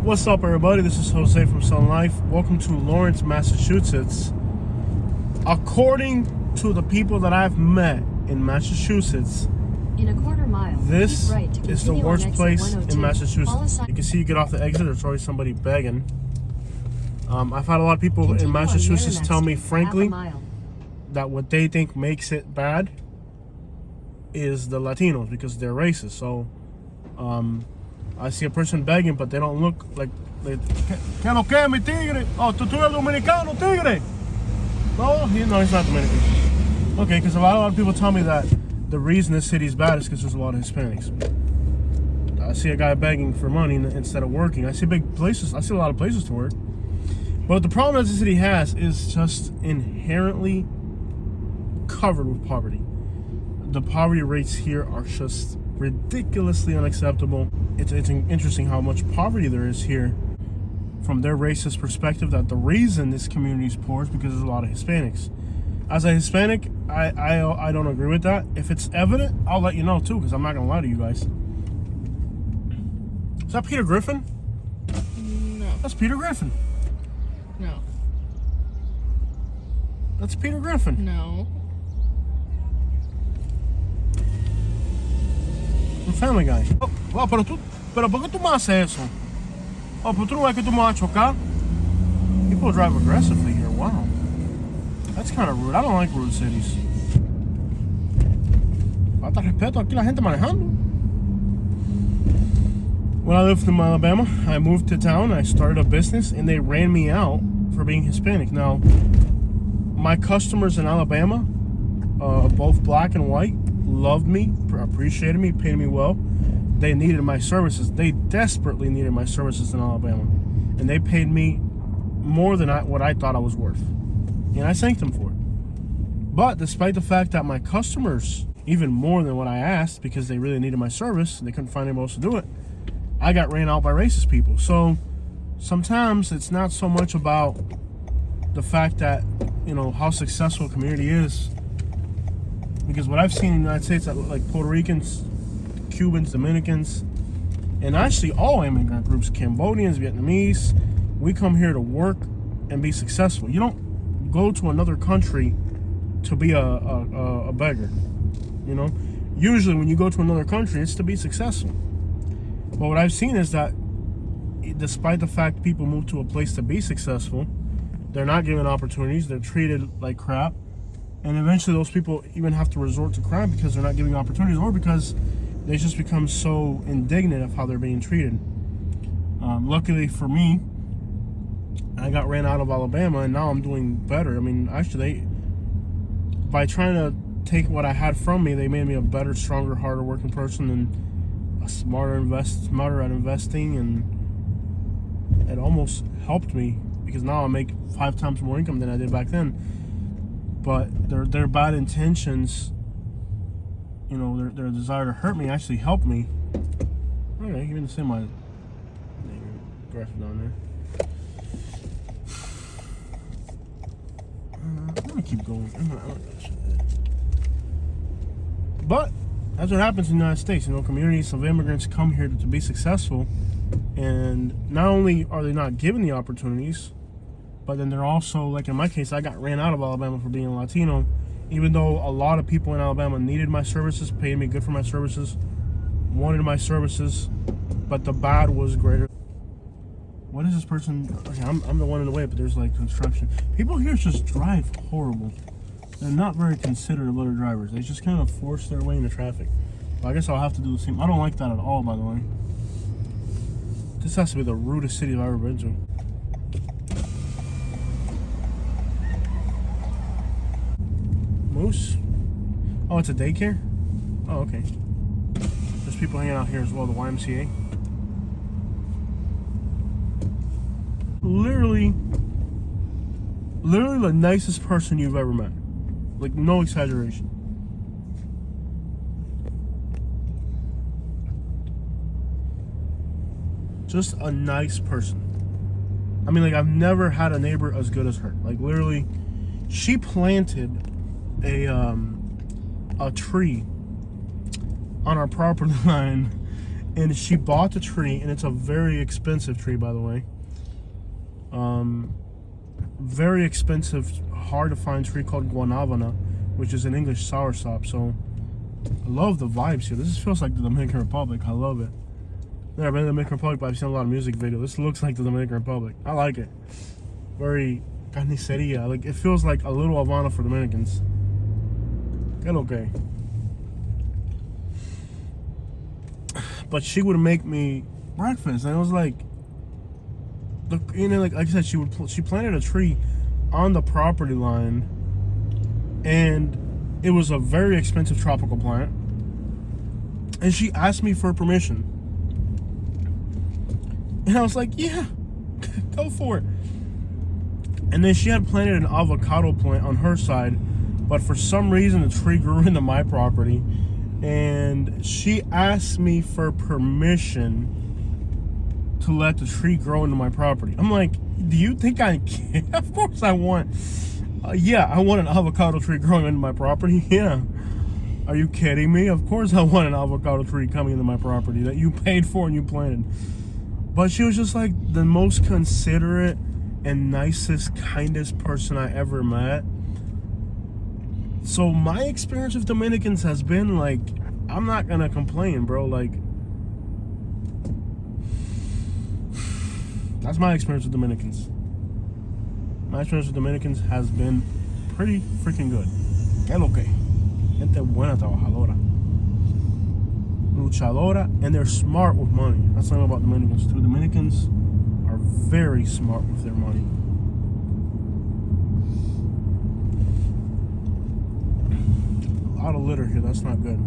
What's up, everybody? This is Jose from Sun Life. Welcome to Lawrence, Massachusetts. According to the people that I've met in Massachusetts, in a quarter mile, this right is the worst place in Massachusetts. You can see you get off the exit, there's always somebody begging. I've had a lot of people in Massachusetts tell me, frankly, that what they think makes it bad is the Latinos because they're racist. So, I see a person begging, but they don't look like they. ¿Qué lo que, mi tigre? Oh, tú eres dominicano, tigre? No, he's not Dominican. Okay, because a lot of people tell me that the reason this city is bad is because there's a lot of Hispanics. I see a guy begging for money instead of working. I see big places. I see a lot of places to work. But the problem that the city has is just inherently covered with poverty. The poverty rates here are just ridiculously unacceptable. It's interesting how much poverty there is here from their racist perspective, that the reason this community is poor is because there's a lot of Hispanics. As a Hispanic, I don't agree with that. If it's evident, I'll let you know too, because I'm not gonna lie to you guys. Is that Peter Griffin? No. That's Peter Griffin. No. That's Peter Griffin. No. Un Family Guy. Oh, pero ¿por qué tú me haces eso? Oh, pero tú no ves que tú me vas a chocar? People drive aggressively here. Wow. That's kind of rude. I don't like rude cities. Falta respeto aquí la gente manejando. When I lived in Alabama, I moved to town, I started a business, and they ran me out for being Hispanic. Now, my customers in Alabama, both black and white, loved me, appreciated me, paid me well. They needed my services. They desperately needed my services in Alabama. And they paid me more than what I thought I was worth. And I thanked them for it. But despite the fact that my customers, even more than what I asked, because they really needed my service, they couldn't find anyone else to do it, I got ran out by racist people. So sometimes it's not so much about the fact that, how successful a community is. Because what I've seen in the United States, like Puerto Ricans, Cubans, Dominicans, and actually all immigrant groups, Cambodians, Vietnamese, we come here to work and be successful. You don't go to another country to be a beggar, Usually when you go to another country, it's to be successful. But what I've seen is that despite the fact people move to a place to be successful, they're not given opportunities, they're treated like crap. And eventually those people even have to resort to crime because they're not giving opportunities, or because they just become so indignant of how they're being treated. Luckily for me, I got ran out of Alabama, and now I'm doing better. I mean, actually, by trying to take what I had from me, they made me a better, stronger, harder working person, and a smarter at investing, and it almost helped me because now I make 5 times more income than I did back then. But their bad intentions, their desire to hurt me actually helped me. Okay, you didn't say my name graphic down there. Let me keep going. But that's what happens in the United States. Communities of immigrants come here to be successful, and not only are they not given the opportunities, but then they're also, like in my case, I got ran out of Alabama for being a Latino, even though a lot of people in Alabama needed my services, paid me good for my services, wanted my services, but the bad was greater. What is this person? Okay, I'm the one in the way, but there's like construction. People here just drive horrible. They're not very considerate of other drivers. They just kind of force their way into traffic. Well, I guess I'll have to do the same. I don't like that at all, by the way. This has to be the rudest city I've ever been to. Moose? Oh, it's a daycare? Oh, okay. There's people hanging out here as well, the YMCA. Literally the nicest person you've ever met. Like, no exaggeration. Just a nice person. I mean, like, I've never had a neighbor as good as her. Like, literally, she planted a tree on our property line And she bought the tree, and it's a very expensive tree, by the way. Very expensive, hard to find tree called guanabana, which is in English soursop. So I love the vibes here. This feels like the Dominican Republic. I love it. Never been to the Dominican Republic, but I've seen a lot of music videos. This looks like the Dominican Republic. I like it. Very carniceria. Like, it feels like a little Havana for Dominicans. Get okay. But she would make me breakfast, and I was like, look, you know, like I said, she planted a tree on the property line, and it was a very expensive tropical plant, and she asked me for permission, and I was like, yeah, go for it. And then she had planted an avocado plant on her side, but for some reason the tree grew into my property, and she asked me for permission to let the tree grow into my property. I'm like, do you think I can? Of course I want. Yeah, I want an avocado tree growing into my property. Yeah. Are you kidding me? Of course I want an avocado tree coming into my property that you paid for and you planted. But she was just like the most considerate and nicest, kindest person I ever met. So my experience with Dominicans has been like, I'm not gonna complain, bro. Like, that's my experience with Dominicans. My experience with Dominicans has been pretty freaking good. Que lo que? Gente buena trabajadora. Luchadora, and they're smart with money. That's something about Dominicans too. Dominicans are very smart with their money. A lot of litter here, that's not good.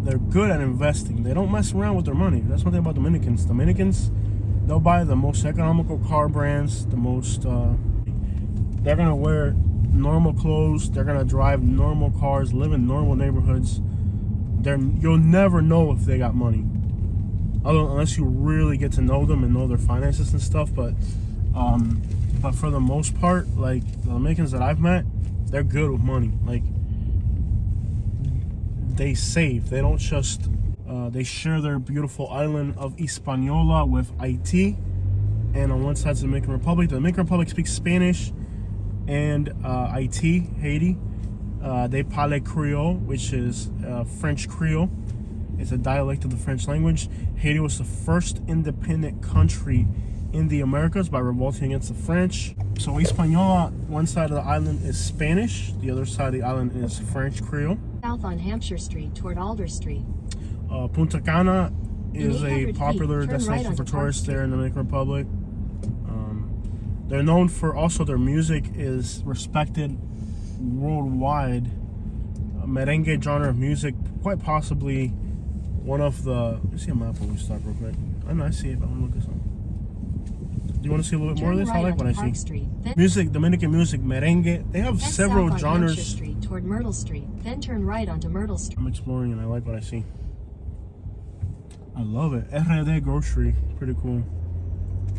They're good at investing. They don't mess around with their money. That's one thing about Dominicans. Dominicans, they'll buy the most economical car brands, the most, they're gonna wear normal clothes, they're gonna drive normal cars, live in normal neighborhoods. You'll never know if they got money, unless you really get to know them and know their finances and stuff. But for the most part, like the Dominicans that I've met, they're good with money. Like, they save. They don't just they share their beautiful island of Hispaniola with Haiti, and on one side is the Dominican Republic. The Dominican Republic speaks Spanish, and Haiti, they parle Creole, which is French Creole. It's a dialect of the French language. Haiti was the first independent country in the Americas by revolting against the French. So Hispaniola, one side of the island is Spanish, the other side of the island is French Creole. South on Hampshire Street toward Alder Street. Punta Cana is a popular destination for tourists there in the Dominican Republic. They're known for also their music is respected worldwide. Merengue genre of music, quite possibly one of the. Let me see a map when we stop real quick. I know I see it, but I want to look at something. Do you want to see a little bit more of this? I like what I see. Street, music, Dominican music, merengue. They have several south on genres. Hampshire Street toward Myrtle Street, then turn right onto Myrtle Street. I'm exploring and I like what I see. I love it. RD grocery, pretty cool.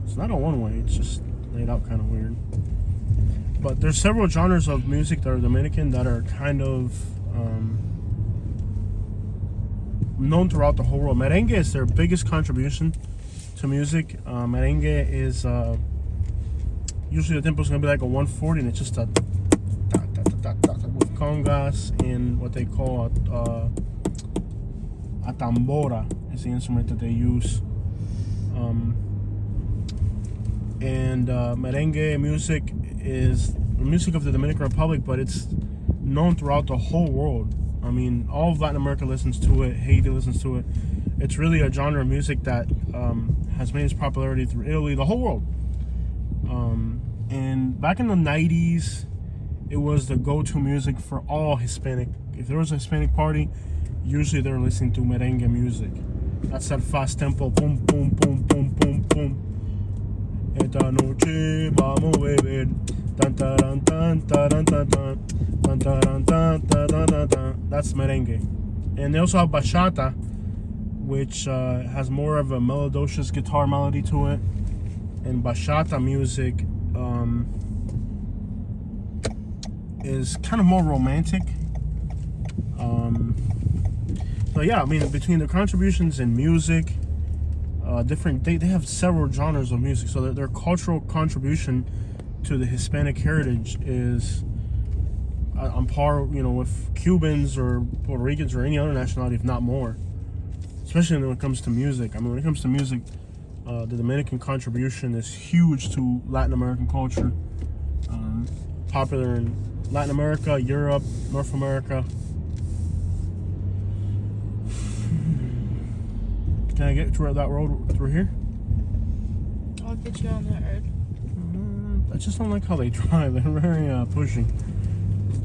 It's not a one-way. It's just laid out kind of weird. But there's several genres of music that are Dominican that are kind of known throughout the whole world. Merengue is their biggest contribution to music. Merengue is usually the tempo is gonna be like a 140, and it's just a with congas and what they call a tambora is the instrument that they use. Merengue music is the music of the Dominican Republic, but it's known throughout the whole world. I mean, all of Latin America listens to it. Haiti listens to it. It's really a genre of music that has made its popularity through Italy, the whole world. And back in the 90s, it was the go-to music for all Hispanic. If there was a Hispanic party, usually they're listening to merengue music. That's that fast tempo, boom, boom, boom, boom, boom, boom. Esta noche vamos a beber. Tan, taran, tan, taran, tan, tan. Tan, taran, tan, taran, tan, tan. That's merengue. And they also have bachata, which has more of a melodious guitar melody to it. And bachata music is kind of more romantic. But yeah, I mean, between the contributions in music, they have several genres of music, so their cultural contribution to the Hispanic heritage is on par, with Cubans or Puerto Ricans or any other nationality, if not more. Especially when it comes to music. I mean, when it comes to music, the Dominican contribution is huge to Latin American culture. Popular in Latin America, Europe, North America. Can I get to that road through here? I'll get you on that road. I just don't like how they drive. They're very pushy.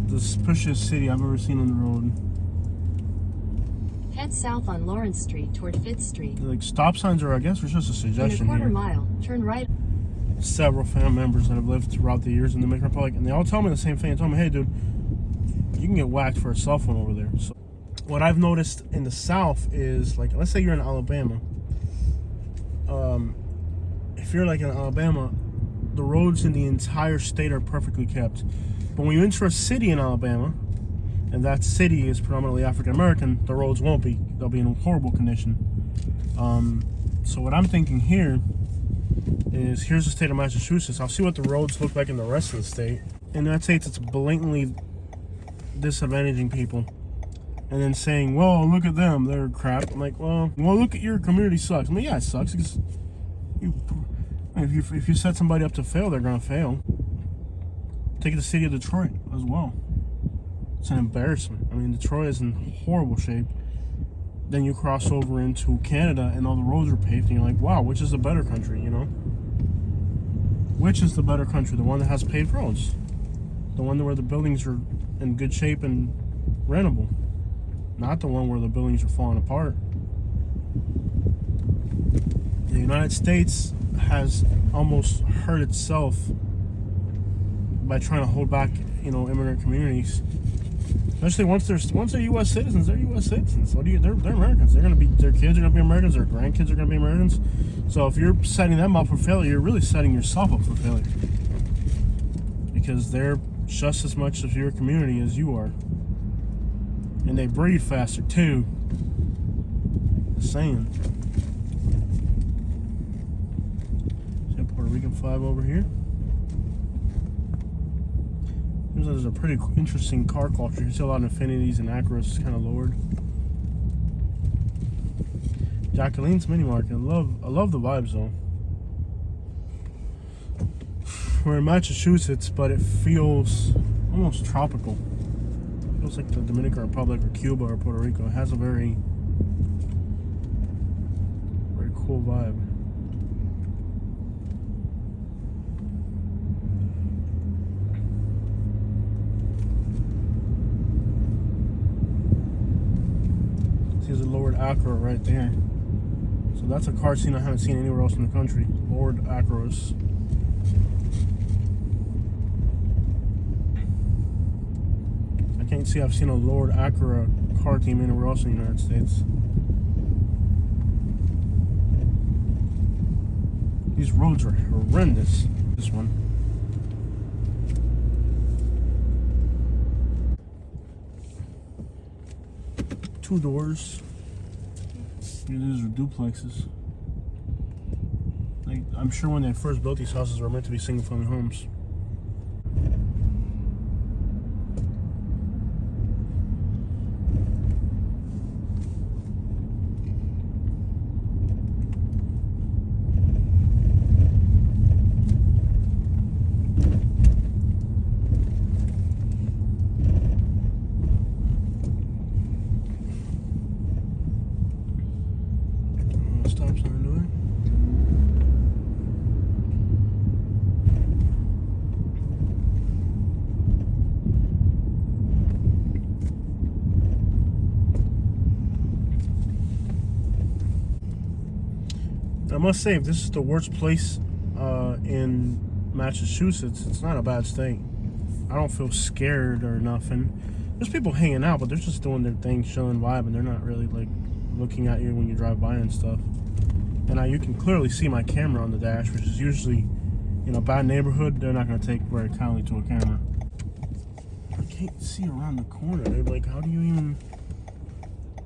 The pushiest city I've ever seen on the road. Head south on Lawrence Street toward 5th Street. Like stop signs are, I guess, it's just a In suggestion a quarter here. mile, turn right. Several family members that have lived throughout the years in the Dominican Republic, and they all tell me the same thing. They tell me, hey, dude, you can get whacked for a cell phone over there. So what I've noticed in the South is, like, let's say you're in Alabama. If you're like in Alabama, the roads in the entire state are perfectly kept. But when you enter a city in Alabama, and that city is predominantly African American, the roads won't be. They'll be in horrible condition. So what I'm thinking here is, here's the state of Massachusetts. I'll see what the roads look like in the rest of the state. In the United States, it's blatantly disadvantaging people. And then saying, well, look at them, they're crap. I'm like, well, look at your community sucks. I mean, yeah, it sucks because if you set somebody up to fail, they're going to fail. Take the city of Detroit as well. It's an embarrassment. I mean, Detroit is in horrible shape. Then you cross over into Canada and all the roads are paved, and you're like, wow, which is the better country, Which is the better country? The one that has paved roads. The one where the buildings are in good shape and rentable. Not the one where the buildings are falling apart. The United States has almost hurt itself by trying to hold back, immigrant communities. Especially once they're U.S. citizens, they're U.S. citizens. They're Americans. Their kids are gonna be Americans. Their grandkids are gonna be Americans. So if you're setting them up for failure, you're really setting yourself up for failure, because they're just as much of your community as you are, and they breed faster too. Just saying. See a Puerto Rican flag over here. Seems like there's a pretty interesting car culture. You see a lot of Infinities and Acuras kind of lowered. Jacqueline's Mini Market. I love the vibes though. We're in Massachusetts, but it feels almost tropical. It feels like the Dominican Republic or Cuba or Puerto Rico. It has a very cool vibe. There's a lowered Acura right there. So that's a car scene I haven't seen anywhere else in the country. Lowered Acuras. I can't see I've seen a lowered Acura car team anywhere else in the United States. These roads are horrendous. This one. 2 doors. These are duplexes. Like, I'm sure when they first built these houses, were meant to be single-family homes. I must say, if this is the worst place in Massachusetts, it's not a bad state. I don't feel scared or nothing. There's people hanging out, but they're just doing their thing, chilling, vibing. They're not really like looking at you when you drive by and stuff. And you can clearly see my camera on the dash, which is usually, in a bad neighborhood, they're not going to take very kindly to a camera. can't see around the corner. They're like, how do you even...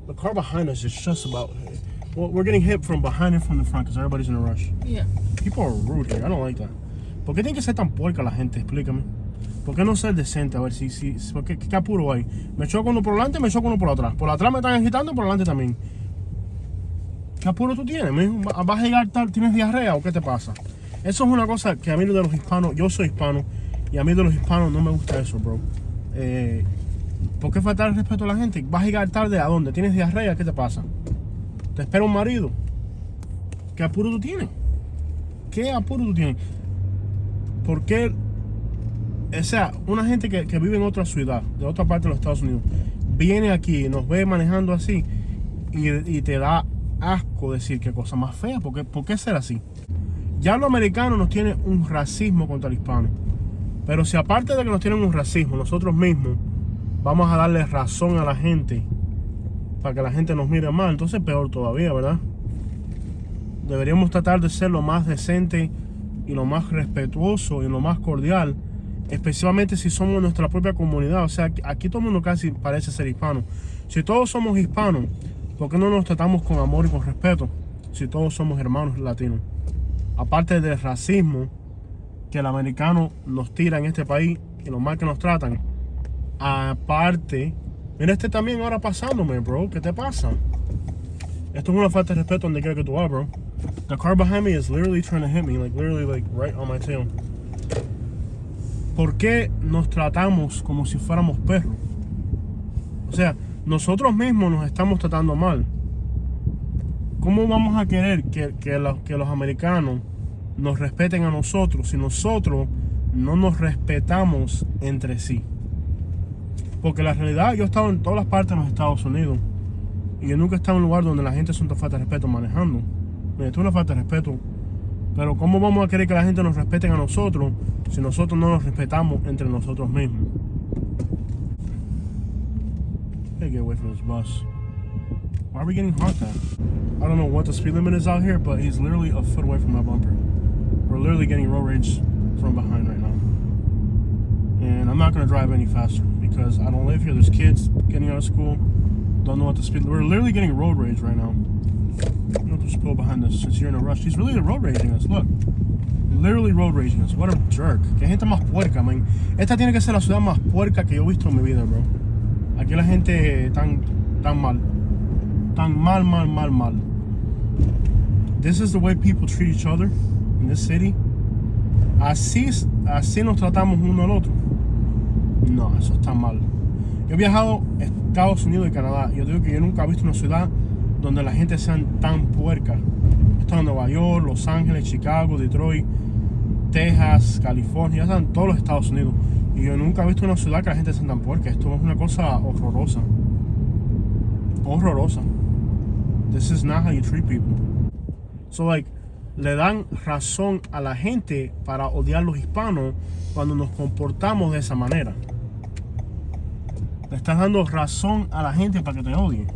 The car behind us is just about... Well, we're getting hit from behind and from the front because everybody's in a rush. Yeah. People are rude here. I don't like that. ¿Por qué tiene que ser tan puerca la gente? Explícame. ¿Por qué no ser decente? A ver si... ¿Qué apuro hay? Me choco uno por delante, me choco uno por atrás. Por atrás me están agitando, por delante también. ¿Qué apuro tú tienes, mijo? ¿Vas a llegar tarde? ¿Tienes diarrea o qué te pasa? Eso es una cosa que a mí de los hispanos... Yo soy hispano y a mí de los hispanos no me gusta eso, bro. ¿Por qué faltar el respeto a la gente? ¿Vas a llegar tarde a dónde? ¿Tienes diarrea? ¿Qué te pasa? ¿Te espera un marido? ¿Qué apuro tú tienes? ¿Qué apuro tú tienes? ¿Por qué? O sea, una gente que vive en otra ciudad, de otra parte de los Estados Unidos, viene aquí y nos ve manejando así y te da asco decir qué cosa más fea. ¿Por qué ser así? Ya los americanos nos tienen un racismo contra el hispano. Pero si aparte de que nos tienen un racismo, nosotros mismos vamos a darle razón a la gente para que la gente nos mire mal, entonces peor todavía, ¿verdad? Deberíamos tratar de ser lo más decente y lo más respetuoso y lo más cordial, especialmente si somos nuestra propia comunidad. O sea, aquí todo el mundo casi parece ser hispano. Si todos somos hispanos, ¿por qué no nos tratamos con amor y con respeto? Si todos somos hermanos latinos. Aparte del racismo que el americano nos tira en este país y lo mal que nos tratan, aparte, mira este también ahora pasándome, bro. ¿Qué te pasa? Esto es una falta de respeto donde quiera que tú vas, bro. The car behind me is literally trying to hit me, like literally like right on my tail. ¿Por qué nos tratamos como si fuéramos perros? O sea, nosotros mismos nos estamos tratando mal. ¿Cómo vamos a querer que los americanos nos respeten a nosotros si nosotros no nos respetamos entre sí? Porque la realidad, yo he estado en todas las partes de los Estados Unidos y yo nunca he estado en un lugar donde la gente es una falta de respeto manejando. Mira, esto es una falta de respeto. Pero ¿cómo vamos a querer que la gente nos respete a nosotros si nosotros no nos respetamos entre nosotros mismos? Gotta get away from this bus. Why are we getting honked at? I don't know what the speed limit is out here, but he's literally a foot away from my bumper. We're literally getting road rage from behind right now. And I'm not gonna drive any faster because I don't live here. There's kids getting out of school, don't know what the speed. We're literally getting road rage right now. I'm gonna just pull behind this since you're in a rush. He's really road raging us. Look, literally road raging us. What a jerk. Qué gente más puerca, man. Esta tiene que ser la ciudad más puerca que yo he visto en mi vida, bro. Aquí la gente tan mal, tan mal. This is the way people treat each other in this city. Así nos tratamos uno al otro. No, eso está mal. Yo he viajado a Estados Unidos y Canadá. Yo digo que yo nunca he visto una ciudad donde la gente sean tan puerca. He estado en Nueva York, Los Ángeles, Chicago, Detroit, Texas, California, ya saben, todos los Estados Unidos. Y yo nunca he visto una ciudad que la gente sea tan puerca. Esto es una cosa horrorosa. Horrorosa. This is not how you treat people. So like, le dan razón a la gente para odiar a los hispanos cuando nos comportamos de esa manera. Le estás dando razón a la gente para que te odie.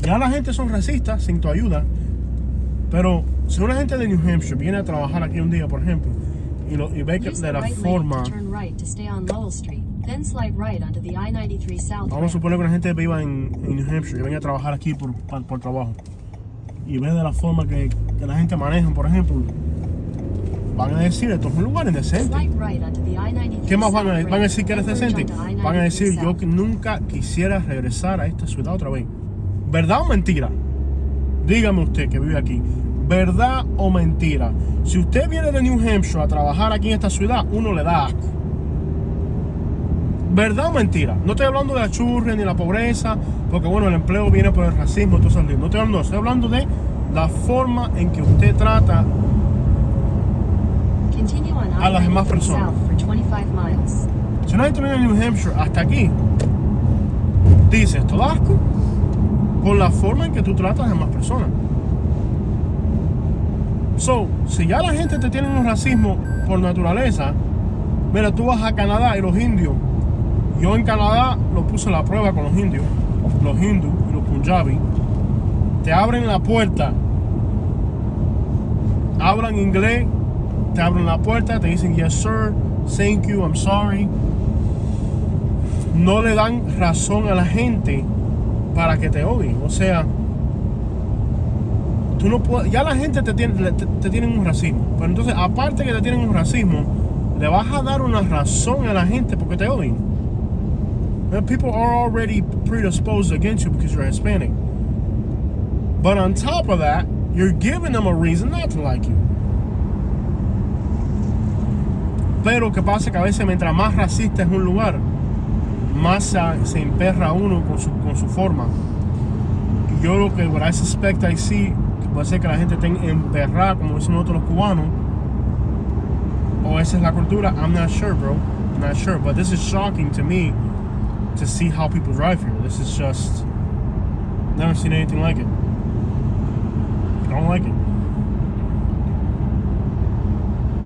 Ya la gente son racistas sin tu ayuda. Pero si una gente de New Hampshire viene a trabajar aquí un día, por ejemplo, y ve que de la forma... Vamos a suponer que una gente viva en New Hampshire y venga a trabajar aquí por trabajo. Y ve de la forma que la gente maneja, por ejemplo, van a decir, esto es un lugar indecente. ¿Qué más van a decir? ¿Van a decir que eres decente? Van a decir, yo que nunca quisiera regresar a esta ciudad otra vez. ¿Verdad o mentira? Dígame usted que vive aquí. ¿Verdad o mentira? Si usted viene de New Hampshire a trabajar aquí en esta ciudad, uno le da asco. ¿Verdad o mentira? No estoy hablando de la churria ni la pobreza, porque bueno, el empleo viene por el racismo, no estoy hablando de la forma en que usted trata a las demás personas. Si una gente viene de New Hampshire hasta aquí, dice, esto da asco por la forma en que tú tratas a las demás personas. So, si ya la gente te tiene un racismo por naturaleza, mira, tú vas a Canadá y los indios, yo en Canadá lo puse a la prueba con los indios, los hindus y los punjabi, te abren la puerta, hablan inglés, te abren la puerta, te dicen yes sir, thank you, I'm sorry. no le dan razón a la gente para que te odien. O sea, tú no puedes, ya la gente te tiene un racismo, pero entonces aparte que te tienen un racismo, le vas a dar una razón a la gente porque te odien. People are already predisposed against you because you're Hispanic, but on top of that, you're giving them a reason not to like you. Pero que pasa que a veces mientras más racista es un lugar, más se emperra uno con su forma. Y yo lo que, what I suspect I see, que puede ser que la gente esté emperrada, como dicen nosotros los cubanos, o esa es la cultura. I'm not sure, bro. I'm not sure. But this is shocking to me to see how people drive here. This is just, never seen anything like it. I don't like it.